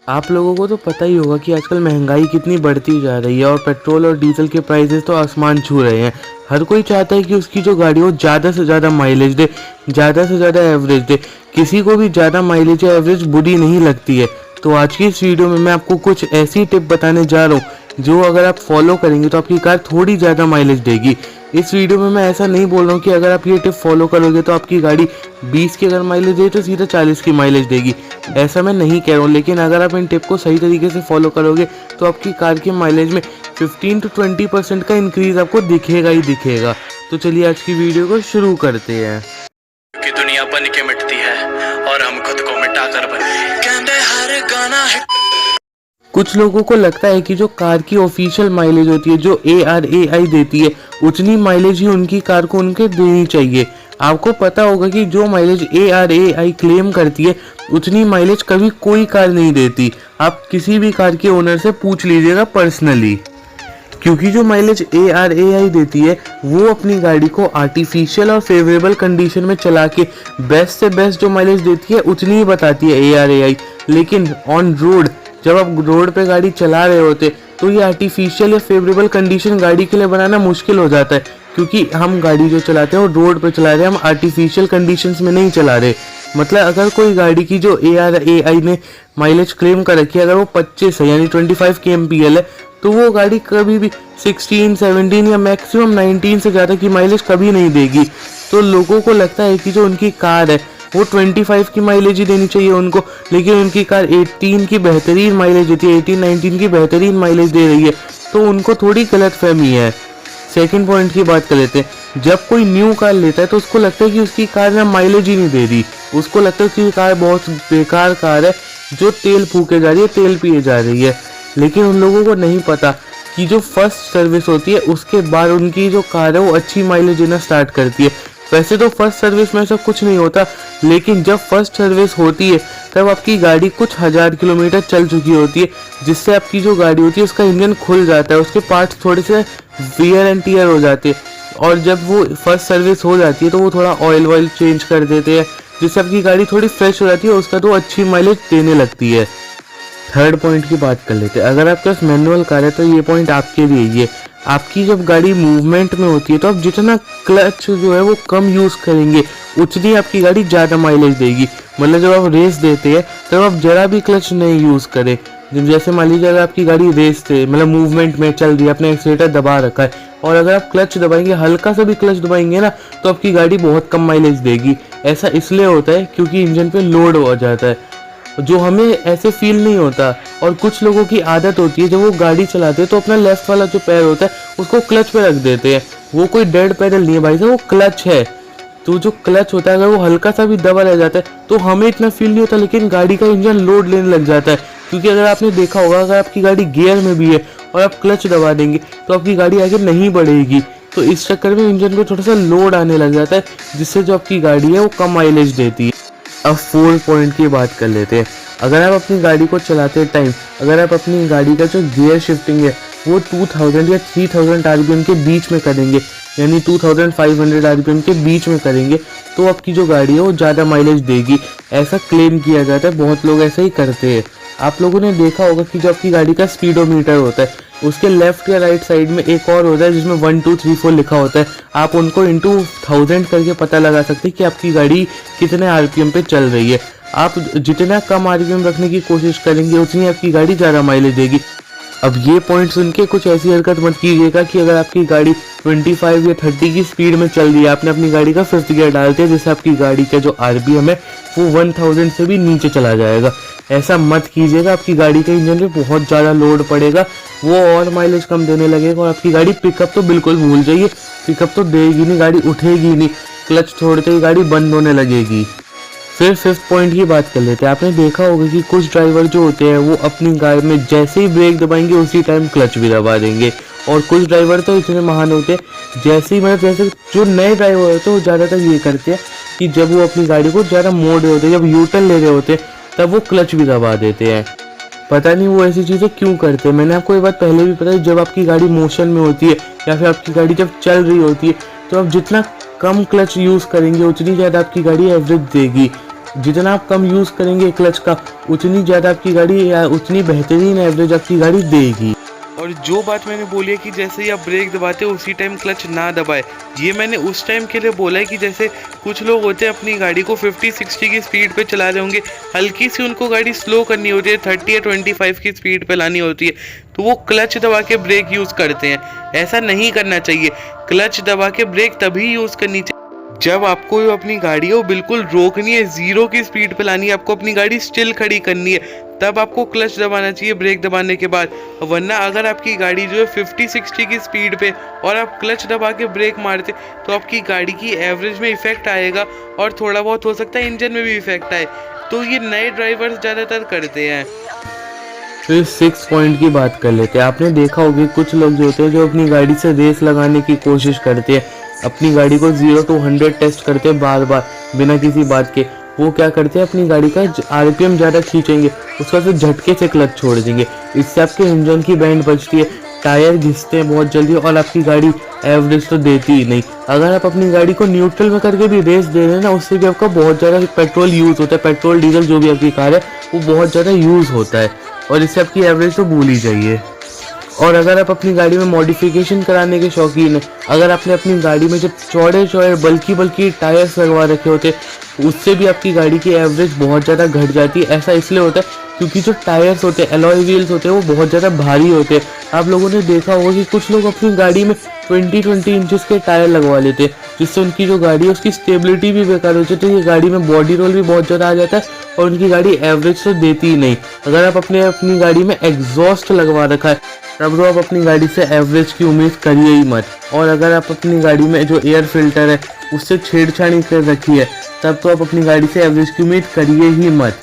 आप लोगों को तो पता ही होगा कि आजकल महंगाई कितनी बढ़ती जा रही है और पेट्रोल और डीजल के प्राइसेस तो आसमान छू रहे हैं। हर कोई चाहता है कि उसकी जो गाड़ी हो ज़्यादा से ज़्यादा माइलेज दे, ज़्यादा से ज़्यादा एवरेज दे। किसी को भी ज़्यादा माइलेज या एवरेज बुरी नहीं लगती है। तो आज की इस वीडियो में मैं आपको कुछ ऐसी टिप बताने जा रहा हूँ जो अगर आप फॉलो करेंगे तो आपकी कार थोड़ी ज़्यादा माइलेज देगी। इस वीडियो में मैं ऐसा नहीं बोल रहा हूँ कि अगर आप ये टिप फॉलो करोगे तो आपकी गाड़ी 20 की अगर माइलेज दे तो सीधा 40 की माइलेज देगी। ऐसा मैं नहीं कह रहा हूँ, लेकिन अगर आप इन टिप को सही तरीके से फॉलो करोगे तो आपकी कार की माइलेज में 15 to 20% का इंक्रीज आपको दिखेगा ही दिखेगा। तो चलिए आज की वीडियो को शुरू करते हैं। कि दुनिया बन के मिटती है और हम खुद को मिटा कर बने, कहते हर गाना है। कुछ लोगों को लगता है कि जो कार की ऑफिशियल माइलेज होती है, जो ARAI देती है, उतनी माइलेज ही उनकी कार को उनके देनी चाहिए। आपको पता होगा कि जो माइलेज ARAI क्लेम करती है उतनी माइलेज कभी कोई कार नहीं देती। आप किसी भी कार के ओनर से पूछ लीजिएगा पर्सनली, क्योंकि जो माइलेज ARAI देती है वो अपनी गाड़ी को आर्टिफिशियल और फेवरेबल कंडीशन में चला के बेस्ट से बेस्ट जो माइलेज देती है उतनी ही बताती है ARAI। लेकिन ऑन रोड जब आप रोड पे गाड़ी चला रहे होते तो ये आर्टिफिशियल या फेवरेबल कंडीशन गाड़ी के लिए बनाना मुश्किल हो जाता है, क्योंकि हम गाड़ी जो चलाते हैं वो रोड पे चला रहे हैं, हम आर्टिफिशियल कंडीशंस में नहीं चला रहे। मतलब अगर कोई गाड़ी की जो ARAI ने माइलेज क्लेम कर रखी है अगर वो 25 है यानी 25 kmpl है तो वो गाड़ी कभी भी 16, 17 या मैक्सिमम 19 से ज़्यादा की माइलेज कभी नहीं देगी। तो लोगों को लगता है कि जो उनकी कार है वो 25 की माइलेज ही देनी चाहिए उनको, लेकिन उनकी कार 18 की बेहतरीन माइलेज देती है, 18, 19 की बेहतरीन माइलेज दे रही है, तो उनको थोड़ी गलत फहमी है। सेकंड पॉइंट की बात कर लेते हैं। जब कोई न्यू कार लेता है तो उसको लगता है कि उसकी कार में माइलेज ही नहीं दे रही, उसको लगता है कि कार बहुत बेकार कार है जो तेल फूके जा रही है, तेल पिए जा रही है। लेकिन उन लोगों को नहीं पता कि जो फर्स्ट सर्विस होती है उसके बाद उनकी जो कार है वो अच्छी माइलेज देना स्टार्ट करती है। वैसे तो फर्स्ट सर्विस में ऐसा कुछ नहीं होता, लेकिन जब फर्स्ट सर्विस होती है तब आपकी गाड़ी कुछ 1000 किलोमीटर चल चुकी होती है, जिससे आपकी जो गाड़ी होती है उसका इंजन खुल जाता है, उसके पार्ट्स थोड़े से वियर एंड टियर हो जाते हैं। और जब वो फर्स्ट सर्विस हो जाती है तो वो थोड़ा ऑयल चेंज कर देते हैं, जिससे आपकी गाड़ी थोड़ी फ्रेश हो जाती है, उसका तो अच्छी माइलेज देने लगती है। थर्ड पॉइंट की बात कर लेते हैं। अगर आपके पास मैनुअल कार है तो ये पॉइंट आपके लिए ही है। आपकी जब गाड़ी मूवमेंट में होती है तो आप जितना क्लच जो है वो कम यूज़ करेंगे उतनी आपकी गाड़ी ज़्यादा माइलेज देगी। मतलब जब आप रेस देते हैं तब आप ज़रा भी क्लच नहीं यूज़ करें। जैसे मान लीजिए अगर आपकी गाड़ी रेस से मतलब मूवमेंट में चल रही है, आपने एक्सीलेटर दबा रखा है और अगर आप क्लच दबाएंगे, हल्का सा भी क्लच दबाएंगे ना, तो आपकी गाड़ी बहुत कम माइलेज देगी। ऐसा इसलिए होता है क्योंकि इंजन पे लोड हो जाता है, जो हमें ऐसे फील नहीं होता। और कुछ लोगों की आदत होती है जब वो गाड़ी चलाते हैं तो अपना लेफ्ट वाला जो पैर होता है उसको क्लच पे रख देते हैं। वो कोई डेड पैडल नहीं है भाई साहब, वो क्लच है। तो जो क्लच होता है अगर वो हल्का सा भी दबा रह जाता है तो हमें इतना फील नहीं होता, लेकिन गाड़ी का इंजन लोड लेने लग जाता है। क्योंकि अगर आपने देखा होगा अगर आपकी गाड़ी गियर में भी है और आप क्लच दबा देंगे तो आपकी गाड़ी आगे नहीं बढ़ेगी। तो इस चक्कर में इंजन पे थोड़ा सा लोड आने लग जाता है, जिससे जो आपकी गाड़ी है वो कम माइलेज देती है। अब 4 पॉइंट की बात कर लेते हैं। अगर आप अपनी गाड़ी को चलाते टाइम अगर आप अपनी गाड़ी का जो गियर शिफ्टिंग है वो 2000 या 3000 RPM के बीच में करेंगे, यानी 2500 RPM के बीच में करेंगे, तो आपकी जो गाड़ी है वो ज़्यादा माइलेज देगी। ऐसा क्लेम किया जाता है, बहुत लोग ऐसे ही करते हैं। आप लोगों ने देखा होगा कि जो आपकी गाड़ी का स्पीडोमीटर होता है उसके लेफ्ट या राइट साइड में एक और होता है जिसमें 1 2 3 4 लिखा होता है। आप उनको इंटू 1000 करके पता लगा सकते हैं कि आपकी गाड़ी कितने RPM पे चल रही है। आप जितना कम RPM रखने की कोशिश करेंगे उतनी आपकी गाड़ी ज़्यादा माइलेज देगी। अब ये पॉइंट सुन के कुछ ऐसी हरकत मत कीजिएगा कि अगर आपकी गाड़ी 25 या 30 की स्पीड में चल रही है, आपने अपनी गाड़ी का 5th गियर डालते हैं, जिससे आपकी गाड़ी का जो RPM है वो 1000 से भी नीचे चला जाएगा। ऐसा मत कीजिएगा, आपकी गाड़ी के इंजन पे बहुत ज़्यादा लोड पड़ेगा, वो और माइलेज कम देने लगेगा और आपकी गाड़ी पिकअप तो बिल्कुल भूल जाइए, पिकअप तो देगी नहीं, गाड़ी उठेगी नहीं, क्लच छोड़ते ही गाड़ी बंद होने लगेगी। फिर 5th पॉइंट की बात कर लेते हैं। आपने देखा होगा कि कुछ ड्राइवर जो होते हैं वो अपनी गाड़ी में जैसे ही ब्रेक दबाएंगे उसी टाइम क्लच भी दबा देंगे, और कुछ ड्राइवर तो इतने महान होते हैं जैसे ही मतलब जैसे जो नए ड्राइवर होते हैं वो ज़्यादातर ये करते हैं कि जब वो अपनी गाड़ी को ज़्यादा मोड़ रहे होते हैं, जब यूटर्न ले रहे होते हैं, तब वो क्लच भी दबा देते हैं। पता नहीं वो ऐसी चीज़ें क्यों करते हैं। मैंने आपको ये बात पहले भी बताई, जब आपकी गाड़ी मोशन में होती है या फिर आपकी गाड़ी जब चल रही होती है तो आप जितना कम क्लच यूज़ करेंगे उतनी ज़्यादा आपकी गाड़ी एवरेज देगी। जितना आप कम यूज़ करेंगे क्लच का, उतनी ज़्यादा आपकी गाड़ी या उतनी बेहतरीन एवरेज आपकी गाड़ी देगी। और जो बात मैंने बोली है कि जैसे ही आप ब्रेक दबाते हो उसी टाइम क्लच ना दबाए, ये मैंने उस टाइम के लिए बोला है कि जैसे कुछ लोग होते हैं अपनी गाड़ी को 50-60 की स्पीड पे चला रहे होंगे, हल्की सी उनको गाड़ी स्लो करनी होती है, 30 या 25 की स्पीड पे लानी होती है, तो वो क्लच दबा के ब्रेक यूज़ करते हैं। ऐसा नहीं करना चाहिए। क्लच दबा के ब्रेक तभी यूज़ करनी चाहिए जब आपको अपनी गाड़ी को बिल्कुल रोकनी है, 0 की स्पीड पे लानी है, आपको अपनी गाड़ी स्टिल खड़ी करनी है, तब आपको क्लच दबाना चाहिए ब्रेक दबाने के बाद। वरना अगर आपकी गाड़ी जो है 50-60 की स्पीड पे और आप क्लच दबा के ब्रेक मारते, तो आपकी गाड़ी की एवरेज में इफेक्ट आएगा और थोड़ा बहुत हो सकता है इंजन में भी इफेक्ट आए। तो ये नए ड्राइवर्स ज़्यादातर करते हैं। फिर 6 पॉइंट की बात कर लेते हैं। आपने देखा होगा कुछ लोग जो होते हैं जो अपनी गाड़ी से रेस लगाने की कोशिश करते हैं, अपनी गाड़ी को 0 to 100 टेस्ट करते हैं बार बार बिना किसी बात के। वो क्या करते हैं, अपनी गाड़ी का आरपीएम ज़्यादा खींचेंगे, उसका फिर झटके से क्लच छोड़ देंगे। इससे आपके इंजन की बैंड बचती है, टायर घिसते हैं बहुत जल्दी और आपकी गाड़ी एवरेज तो देती ही नहीं। अगर आप अपनी गाड़ी को न्यूट्रल में करके भी रेस दे रहे हैं ना, उससे भी आपका बहुत ज़्यादा पेट्रोल यूज़ होता है। पेट्रोल डीजल जो भी आपकी कार है वो बहुत ज़्यादा यूज़ होता है और इससे आपकी एवरेज तो भूल ही जाइए। और अगर आप अपनी गाड़ी में मॉडिफिकेशन कराने के शौकीन हैं, अगर आपने अपनी गाड़ी में जब चौड़े चौड़े बल्कि टायर्स लगवा रखे होते, उससे भी आपकी गाड़ी की एवरेज बहुत ज़्यादा घट जाती है। ऐसा इसलिए होता है क्योंकि जो टायर्स होते हैं, एलॉय व्हील्स होते हैं, वो बहुत ज़्यादा भारी होते हैं। आप लोगों ने देखा होगा कि कुछ लोग अपनी गाड़ी में 20-20 इंचेस के टायर लगवा लेते हैं, जिससे उनकी जो गाड़ी है उसकी स्टेबिलिटी भी बेकार हो जाती है। गाड़ी में बॉडी रोल भी बहुत ज़्यादा आ जाता है और उनकी गाड़ी एवरेज तो देती ही नहीं। अगर आप अपनी गाड़ी में एग्जॉस्ट लगवा रखा है, तब तो आप अपनी गाड़ी से एवरेज की उम्मीद करिए ही मत। और अगर आप अपनी गाड़ी में जो एयर फिल्टर है उससे छेड़छाड़ी कर रखी है, तब तो आप अपनी गाड़ी से एवरेज की उम्मीद करिए ही मत।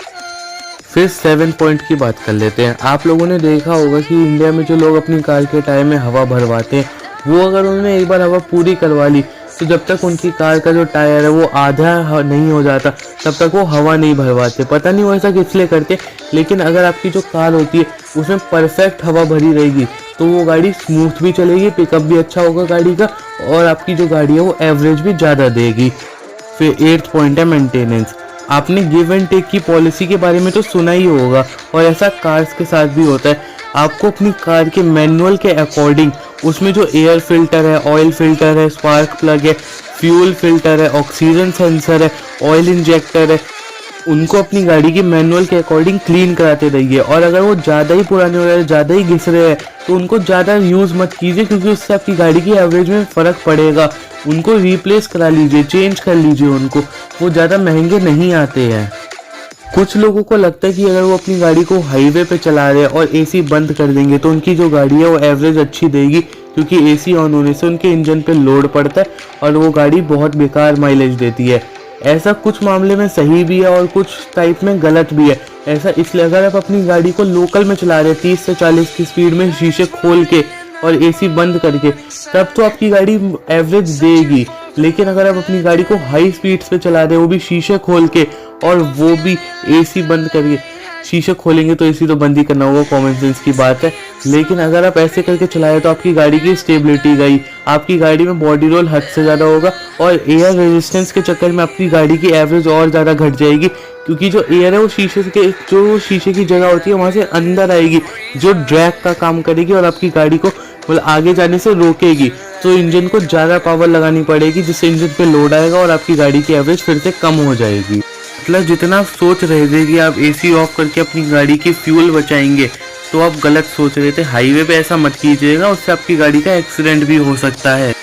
फिर 7 पॉइंट की बात कर लेते हैं। आप लोगों ने देखा होगा कि इंडिया में जो लोग अपनी कार के टायर में हवा भरवाते हैं, वो अगर उन्होंने एक बार हवा पूरी करवा ली, तो जब तक उनकी कार का जो टायर है वो आधा नहीं हो जाता, तब तक वो हवा नहीं भरवाते। पता नहीं वो ऐसा किस लिए करते, लेकिन अगर आपकी जो कार होती है उसमें परफेक्ट हवा भरी रहेगी, तो वो गाड़ी स्मूथ भी चलेगी, पिकअप भी अच्छा होगा गाड़ी का, और आपकी जो गाड़ी है वो एवरेज भी ज़्यादा देगी। फिर 8 पॉइंट है मेंटेनेंस। आपने गिव एंड टेक की पॉलिसी के बारे में तो सुना ही होगा, और ऐसा कार्स के साथ भी होता है। आपको अपनी कार के मैनुअल के अकॉर्डिंग उसमें जो एयर फिल्टर है, ऑयल फिल्टर है, स्पार्क प्लग है, फ्यूल फिल्टर है, ऑक्सीजन सेंसर है, ऑयल इंजेक्टर है, उनको अपनी गाड़ी की मैनुअल के अकॉर्डिंग क्लीन कराते रहिए। और अगर वो ज़्यादा ही पुराने हो रहे हैं, ज़्यादा ही घिस रहे हैं, तो उनको ज़्यादा यूज़ मत कीजिए, क्योंकि उससे आपकी गाड़ी की एवरेज में फ़र्क पड़ेगा। उनको रिप्लेस करा लीजिए, चेंज कर लीजिए उनको, वो ज़्यादा महंगे नहीं आते हैं। कुछ लोगों को लगता है कि अगर वो अपनी गाड़ी को हाईवे पे चला रहे हैं और एसी बंद कर देंगे तो उनकी जो गाड़ी है वो एवरेज अच्छी देगी, क्योंकि एसी ऑन होने से उनके इंजन पे लोड पड़ता है और वो गाड़ी बहुत बेकार माइलेज देती है। ऐसा कुछ मामले में सही भी है और कुछ टाइप में गलत भी है। ऐसा इसलिए अगर आप अपनी गाड़ी को लोकल में चला रहे हैं 30 से 40 की स्पीड में शीशे खोल के और एसी बंद करके, तब तो आपकी गाड़ी एवरेज देगी। लेकिन अगर आप अपनी गाड़ी को हाई स्पीड्स पे चला रहे हैं, वो भी शीशे खोल के और वो भी एसी बंद करके, शीशे खोलेंगे तो एसी तो बंद ही करना होगा, कॉमन सेंस की बात है। लेकिन अगर आप ऐसे करके चलाए तो आपकी गाड़ी की स्टेबिलिटी गई, आपकी गाड़ी में बॉडी रोल हद से ज़्यादा होगा और एयर रेजिस्टेंस के चक्कर में आपकी गाड़ी की एवरेज और ज़्यादा घट जाएगी, क्योंकि जो एयर है वो शीशे की जगह होती है वहाँ से अंदर आएगी, जो ड्रैग का काम करेगी और आपकी गाड़ी को मतलब आगे जाने से रोकेगी। तो इंजन को ज़्यादा पावर लगानी पड़ेगी, जिससे इंजन पे लोड आएगा और आपकी गाड़ी की एवरेज फिर से कम हो जाएगी। मतलब जितना आप सोच रहे थे कि आप एसी ऑफ करके अपनी गाड़ी की फ्यूल बचाएंगे, तो आप गलत सोच रहे थे। हाईवे पे ऐसा मत कीजिएगा, उससे आपकी गाड़ी का एक्सीडेंट भी हो सकता है।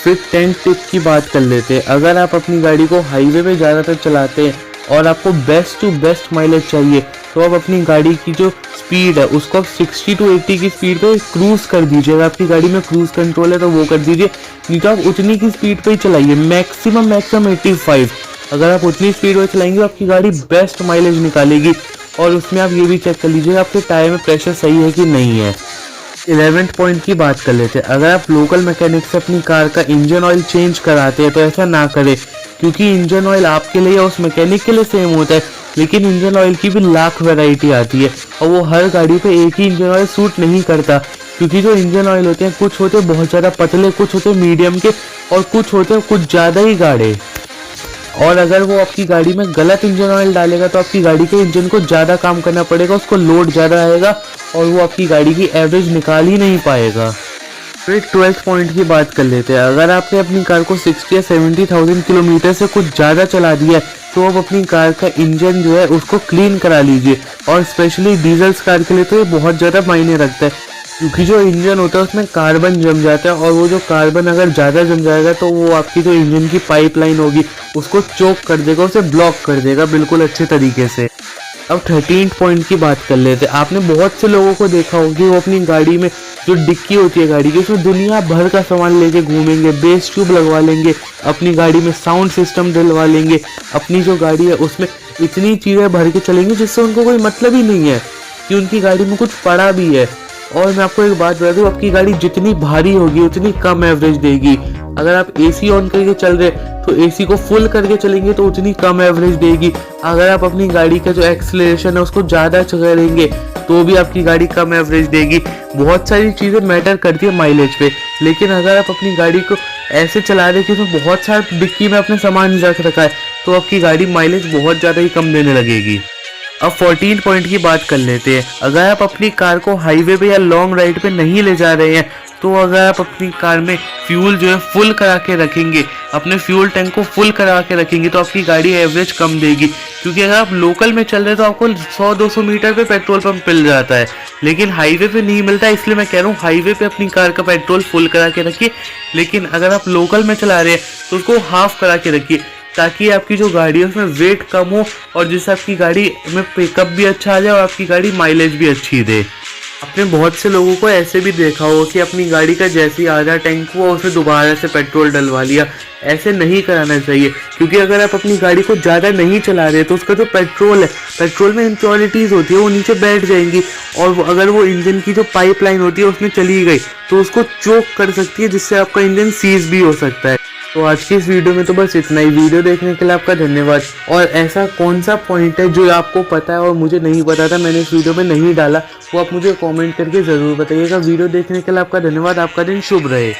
फिर 10 टिप की बात कर लेते हैं। अगर आप अपनी गाड़ी को हाईवे पे ज़्यादातर चलाते हैं और आपको बेस्ट टू बेस्ट माइलेज चाहिए, तो आप अपनी गाड़ी की जो स्पीड है उसको आप 60 to 80 की स्पीड पे क्रूज़ कर दीजिए। अगर आपकी गाड़ी में क्रूज़ कंट्रोल है तो वो कर दीजिए, नहीं तो आप उतनी की स्पीड पे ही चलाइए, मैक्सिमम 85। अगर आप उतनी स्पीड में चलाएंगे तो आपकी गाड़ी बेस्ट माइलेज निकालेगी। और उसमें आप ये भी चेक कर लीजिएगा आपके टायर में प्रेशर सही है कि नहीं है। 11 पॉइंट की बात कर लेते हैं। अगर आप लोकल मैकेनिक से अपनी कार का इंजन ऑयल चेंज कराते हैं तो ऐसा ना करें, क्योंकि इंजन ऑयल आपके लिए या उस मैकेनिक के लिए सेम होता है, लेकिन इंजन ऑयल की भी लाख वैरायटी आती है और वो हर गाड़ी पे एक ही इंजन ऑयल सूट नहीं करता। क्योंकि जो इंजन ऑयल होते हैं, कुछ होते हैं बहुत ज़्यादा पतले, कुछ होते हैं मीडियम के और कुछ होते हैं कुछ ज़्यादा ही गाढ़े। और अगर वो आपकी गाड़ी में गलत इंजन ऑयल डालेगा तो आपकी गाड़ी के इंजन को ज़्यादा काम करना पड़ेगा, उसको लोड ज़्यादा आएगा और वो आपकी गाड़ी की एवरेज निकाल ही नहीं पाएगा। फिर 12th पॉइंट की बात कर लेते हैं। अगर आपने अपनी कार को 60 या 70,000 किलोमीटर से कुछ ज़्यादा चला दिया है तो अब अपनी कार का इंजन जो है उसको क्लीन करा लीजिए। और स्पेशली डीजल्स कार के लिए तो ये बहुत ज़्यादा मायने रखता है, क्योंकि जो इंजन होता है उसमें कार्बन जम जाता है और वो जो कार्बन अगर ज़्यादा जम जाएगा तो वो आपकी जो इंजन की पाइपलाइन होगी उसको चोक कर देगा, उसे ब्लॉक कर देगा बिल्कुल अच्छे तरीके से। अब 13th पॉइंट की बात कर लेते हैं। आपने बहुत से लोगों को देखा होगा कि वो अपनी गाड़ी में जो डिक्की होती है गाड़ी की, उसमें दुनिया भर का सामान लेके घूमेंगे, बेस ट्यूब लगवा लेंगे, अपनी गाड़ी में साउंड सिस्टम डलवा लेंगे, अपनी जो गाड़ी है उसमें इतनी चीज़ें भर के चलेंगे जिससे उनको कोई मतलब ही नहीं है कि उनकी गाड़ी में कुछ पड़ा भी है। और मैं आपको एक बात बता दूं, आपकी गाड़ी जितनी भारी होगी उतनी कम एवरेज देगी। अगर आप एसी ऑन करके चल रहे तो एसी को फुल करके चलेंगे तो उतनी कम एवरेज देगी। अगर आप अपनी गाड़ी का जो एक्सेलरेशन है उसको ज़्यादा करेंगे तो भी आपकी गाड़ी कम एवरेज देगी। बहुत सारी चीज़ें मैटर करती है माइलेज पे, लेकिन अगर आप अपनी गाड़ी को ऐसे चला रहे कि उसमें बहुत सारा डिक्की में अपने सामान रख रखा है तो आपकी गाड़ी माइलेज बहुत ज़्यादा ही कम देने लगेगी। अब 14 पॉइंट की बात कर लेते हैं। अगर आप अपनी कार को हाईवे पे या लॉन्ग राइड पे नहीं ले जा रहे हैं तो अगर आप अपनी कार में फ्यूल जो है फुल करा के रखेंगे, अपने फ्यूल टैंक को फुल करा के रखेंगे तो आपकी गाड़ी एवरेज कम देगी। क्योंकि अगर आप लोकल में चल रहे हैं तो आपको 100-200 मीटर पे पेट्रोल पंप मिल जाता है, लेकिन हाईवे पे नहीं मिलता। इसलिए मैं कह रहा हूँ हाईवे पे अपनी कार का पेट्रोल फुल करा के रखिए, लेकिन अगर आप लोकल में चला रहे हैं तो उसको हाफ करा के रखिए, ताकि आपकी जो गाड़ी है उसमें वेट कम हो और जिससे आपकी गाड़ी में पिकअप भी अच्छा आ जाए और आपकी गाड़ी माइलेज भी अच्छी दे। आपने बहुत से लोगों को ऐसे भी देखा होगा कि अपनी गाड़ी का जैसे ही आधा टैंक हुआ उसमें दोबारा से पेट्रोल डलवा लिया। ऐसे नहीं कराना चाहिए, क्योंकि अगर आप अपनी गाड़ी को ज़्यादा नहीं चला रहे तो उसका जो पेट्रोल है, पेट्रोल में इम्प्योरिटीज़ होती है वो नीचे बैठ जाएंगी और अगर वो इंजन की जो पाइपलाइन होती है उसमें चली गई तो उसको चोक कर सकती है, जिससे आपका इंजन सीज भी हो सकता है। तो आज की इस वीडियो में तो बस इतना ही। वीडियो देखने के लिए आपका धन्यवाद। और ऐसा कौन सा पॉइंट है जो आपको पता है और मुझे नहीं पता था, मैंने इस वीडियो में नहीं डाला, वो आप मुझे कमेंट करके ज़रूर बताइएगा। वीडियो देखने के लिए आपका धन्यवाद। आपका दिन शुभ रहे।